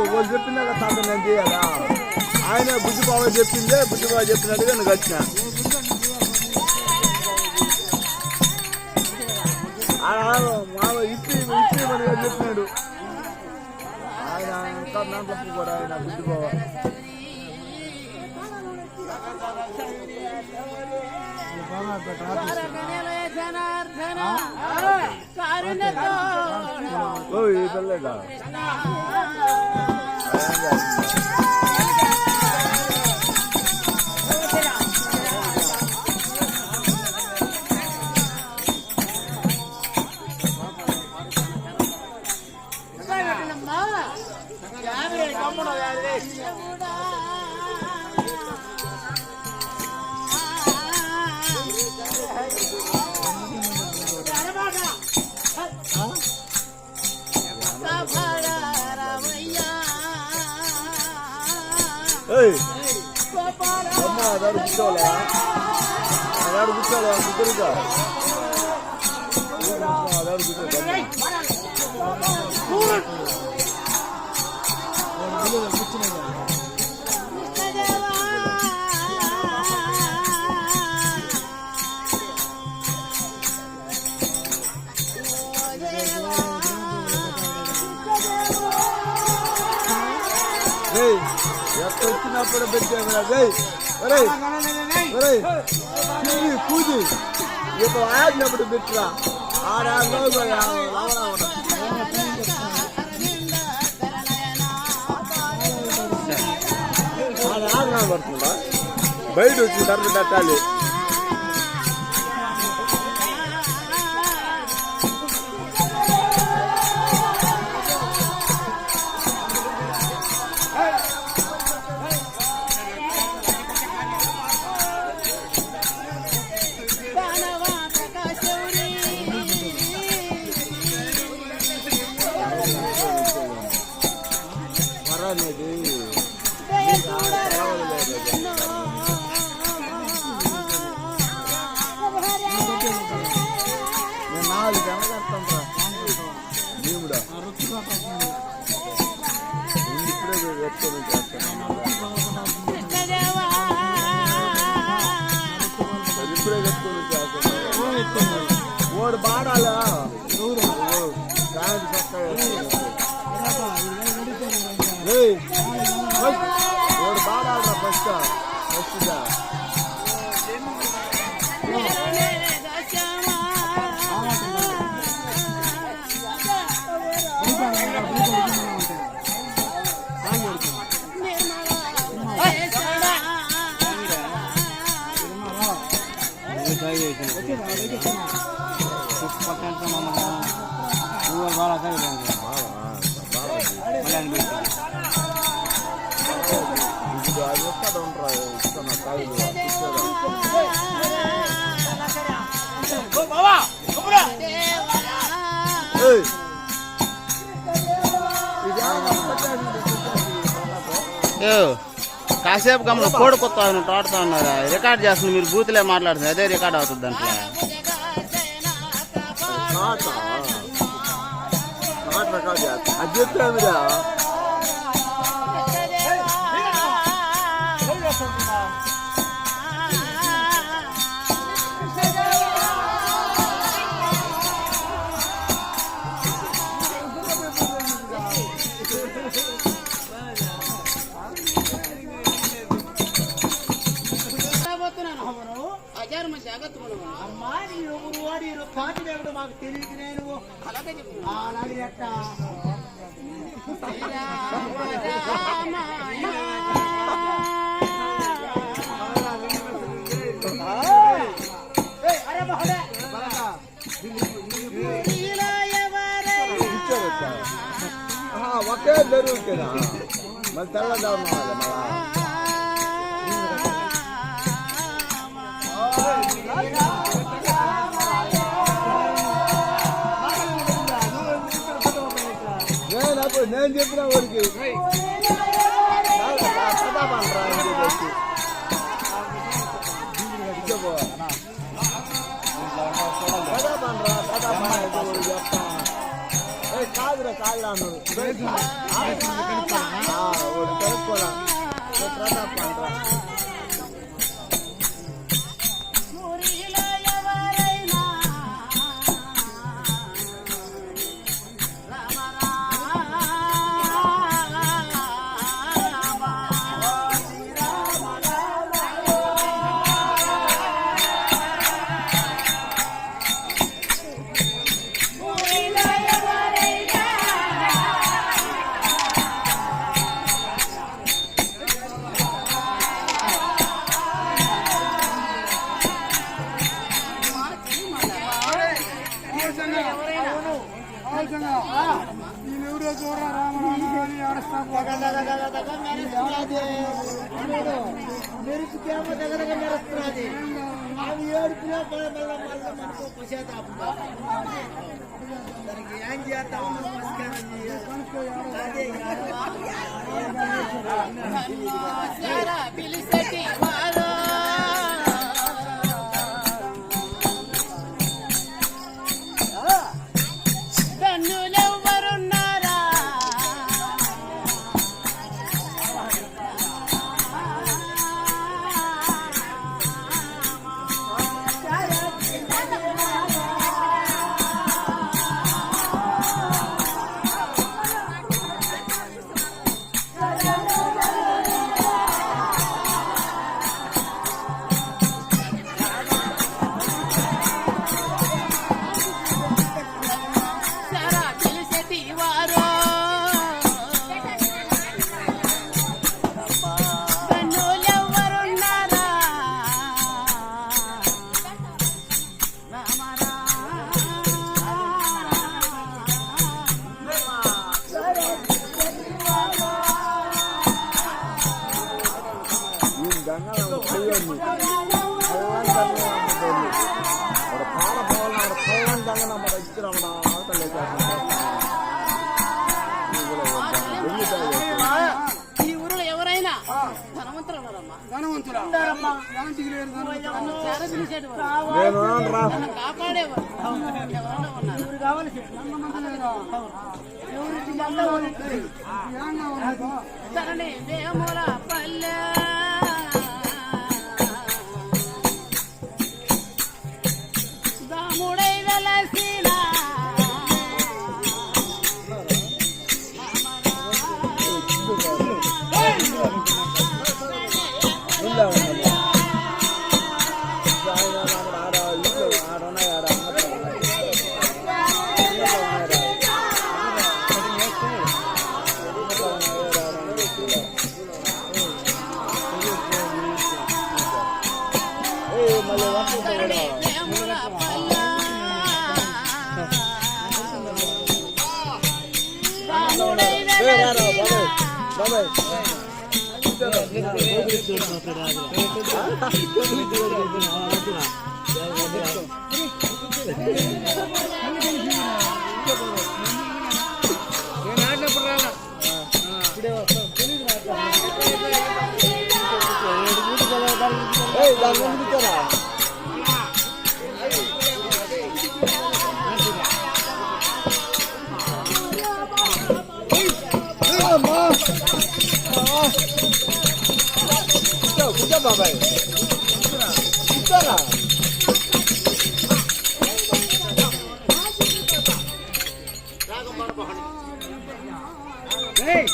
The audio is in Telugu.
ఇప్పుడు చెప్పిందా తాత నేను చేయాలా ఆయన బుద్ధిబాబు చెప్పిందే బుద్ధిబాబు చెప్పినట్టుగా నువ్వు వచ్చిన ఇప్పి మనగా చెప్పినాడు ఆయన ఇంకా దాంట్లో కూడా ఆయన బుద్ధిబాబు ఈ పిల్లగా అదాడు కూర్చోవాలా అదాడు కూర్చోవాలా కుదురుగా అదాడు కూర్చోవాలి ఎక్కడ వచ్చినప్పుడు పెట్టాము పూజి ఇక ఆడినప్పుడు పెట్టరా ఆడినా పడుతుందా బయట వచ్చి తరపు పెట్టాలి ఓడు బాడాలా ఓడు బాడాలరా ఫస్ట్ ఫస్ట్గా కాసేపు గమనం కోడి కొత్త ఆడుతా ఉన్నారా రికార్డ్ చేస్తుంది మీరు బూతులే మాట్లాడుతుంది అదే రికార్డ్ అవుతుంది దాంట్లో అది చెప్తామిరా మాకు తెలియదు నేను అలాగే ఒకే జరుగుతుందా మరి తెల్లదారు నేను చెప్పిన ఊరికి చెప్తా காலில் ஒரு கருப்போலாம் பண்றான். మెరుపుకేమో దగ్గర మెరుస్తున్నది అవి ఏడుపులో మనకు పశ్చాత్తాపం దానికి ఏం చేస్తాము నమస్కారం ఈ ఊరిలో ఎవరైనా ధనవంతులు కాపాడేవారు తనని వేముల పల్లె దాముడై వెలసిన బాబాయ్ Hey!